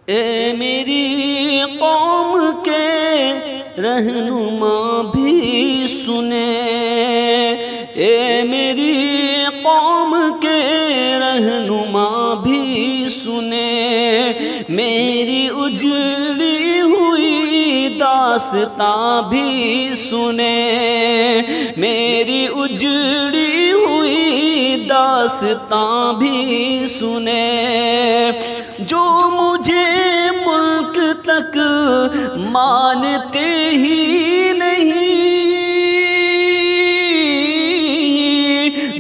اے میری قوم کے رہنما بھی سنے، اے میری قوم کے رہنما بھی سنے، میری اجڑی ہوئی داستاں بھی سنے، میری اجڑی ہوئی داستاں بھی سنے، جو مجھے ملک تک مانتے ہی نہیں،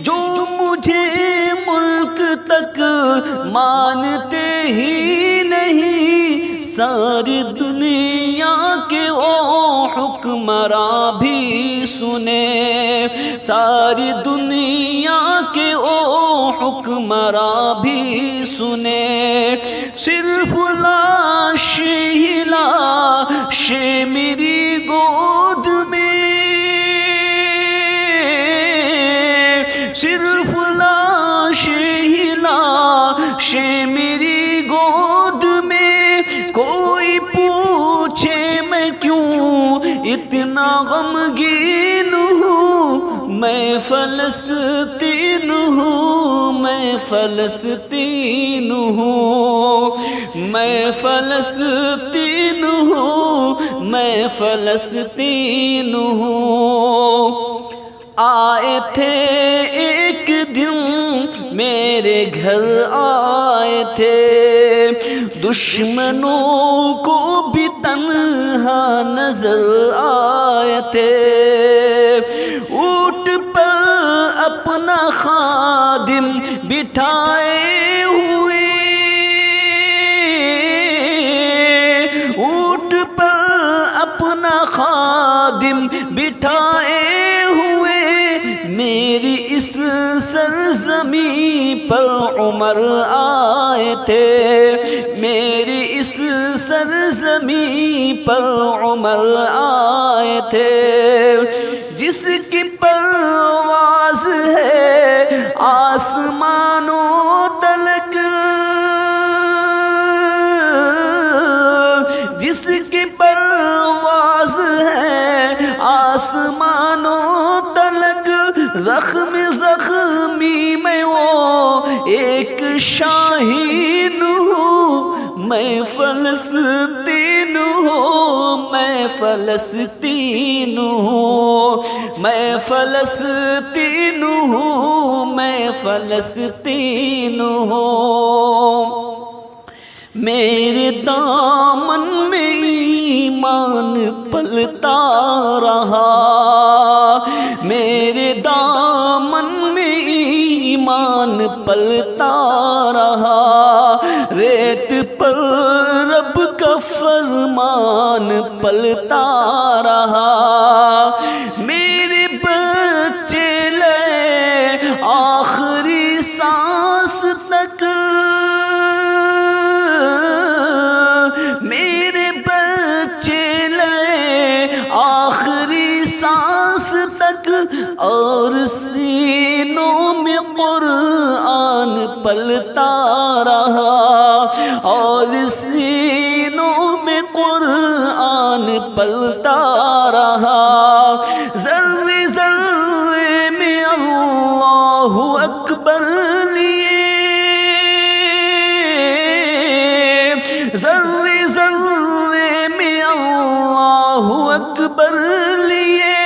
جو مجھے ملک تک مانتے ہی نہیں، ساری دنیا کے وہ حکمراں بھی سنے، ساری دنیا کے وہ حکمراں بھی سنے، صرف لاش ہی لاش میری گود میں، صرف لاش ہی لاش میری گود میں، کوئی پوچھے میں کیوں اتنا غمگین ہوں، میں فلسطین ہوں، میں فلسطین ہوں، میں فلسطین ہوں، میں فلسطین ہوں۔ آئے تھے ایک دن میرے گھر آئے تھے، دشمنوں کو بھی تنہا نظر آئے تھے، اونٹ پر اپنا خادم بٹھائے ہوئے، اونٹ پر اپنا خادم بٹھائے ہوئے، میری اس سرزمین پر عمر آئے تھے، میری اس سرزمین پر عمر آئے تھے، جس کی پرواز ہے آسمانوں تلک، جس کی پرواز ہے آسمانوں تلک، زخم زخمی میں وہ ایک شاہین ہوں، میں فلسطین ہوں، میں فلسطین ہوں، میں فلسطین ہوں، میں فلسطین ہوں۔ میرے دامن میں ایمان پلتا رہا، میرے دامن میں ایمان پلتا رہا، ریت پر رب کا فرمان پلتا رہا، میرے بچے لے آخری سانس تک، میرے بچے لے آخری سانس تک، اور سینوں میں قرآن پلتا رہا، اور سینوں میں قرآن پلتا رہا، ذرے ذرے میں اللہ اکبر لیے، ذرے ذرے میں اللہ اکبر لیے،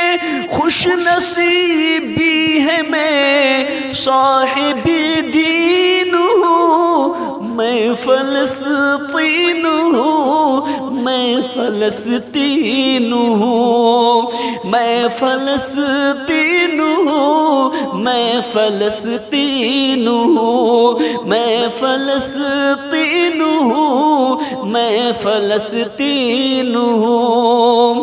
خوش نصیبی ہے میں صاحب دین ہوں، میں فلسطین ہوں، میں فلسطین ہوں، میں فلسطین ہوں، میں فلسطین ہوں، میں فلسطین ہوں، میں فلسطین ہوں۔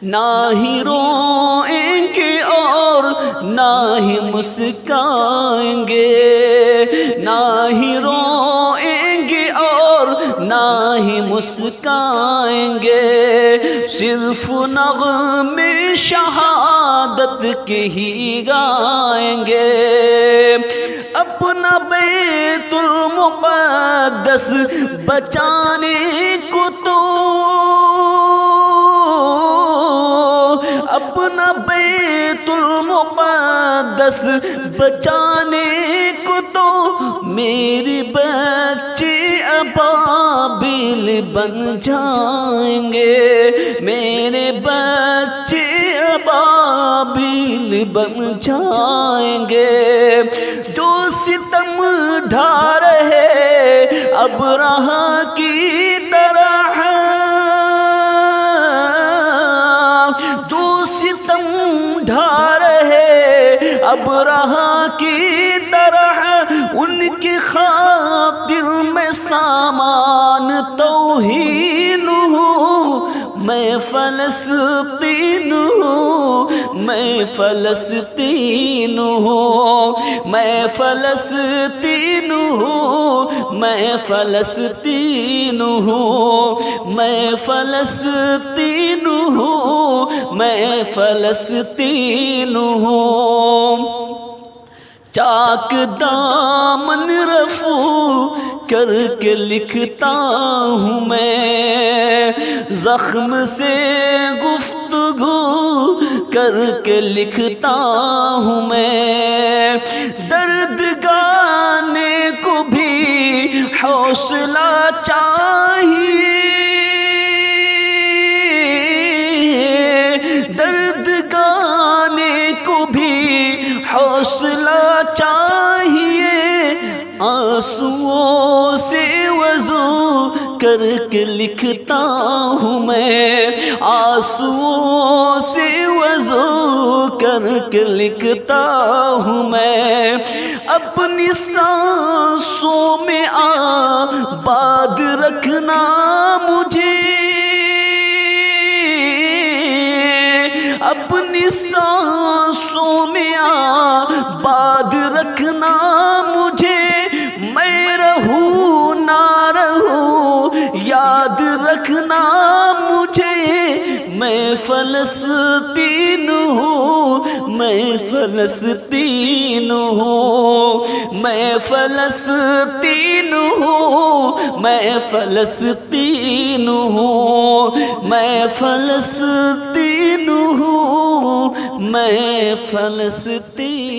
نہ ہی روئیں گے اور نہ ہی مسکائیں گے، نہ ہی روئیں گے اور نہ ہی مسکائیں گے، صرف نغمے شہادت کے ہی گائیں گے، اپنا بیت اللہ المقدس بچانے کو تو اپنا بیت المقدس بچانے کو تو میرے بچے ابابیل بن جائیں گے، میرے بچے ابابیل بن جائیں گے۔ جو ستم ڈھا رہے ابرہہ کی طرح، جو ستم ڈھا رہے ابرہہ کی طرح، ان کی خاطر میں سامان توہین ہوں۔ میں فلسطین ہوں، میں فلسطین ہوں، میں فلسطین ہوں، میں فلسطین ہوں، میں فلسطین ہوں، میں فلسطین ہوں۔ چاک دامن رفو کر کے لکھتا ہوں میں، زخم سے گفتگو کر کے لکھتا ہوں میں۔ درد گانے کو بھی حوصلہ چاہیے، درد گانے کو بھی حوصلہ چاہیے۔ آنسوؤں سے وضو کر کے لکھتا ہوں میں، آنسوؤں سے وضو کر کے لکھتا ہوں میں۔ اپنی سانسوں میں آباد رکھنا مجھے، اپنی سانسوں میں آباد رکھنا مجھے۔ میں رہوں نہ رہوں یاد رکھنا مجھے۔ میں فلسطین ہوں، میں فلسطین ہوں، میں فلسطین ہوں، میں فلسطین ہوں، میں فلسطین ہوں، میں فلسطین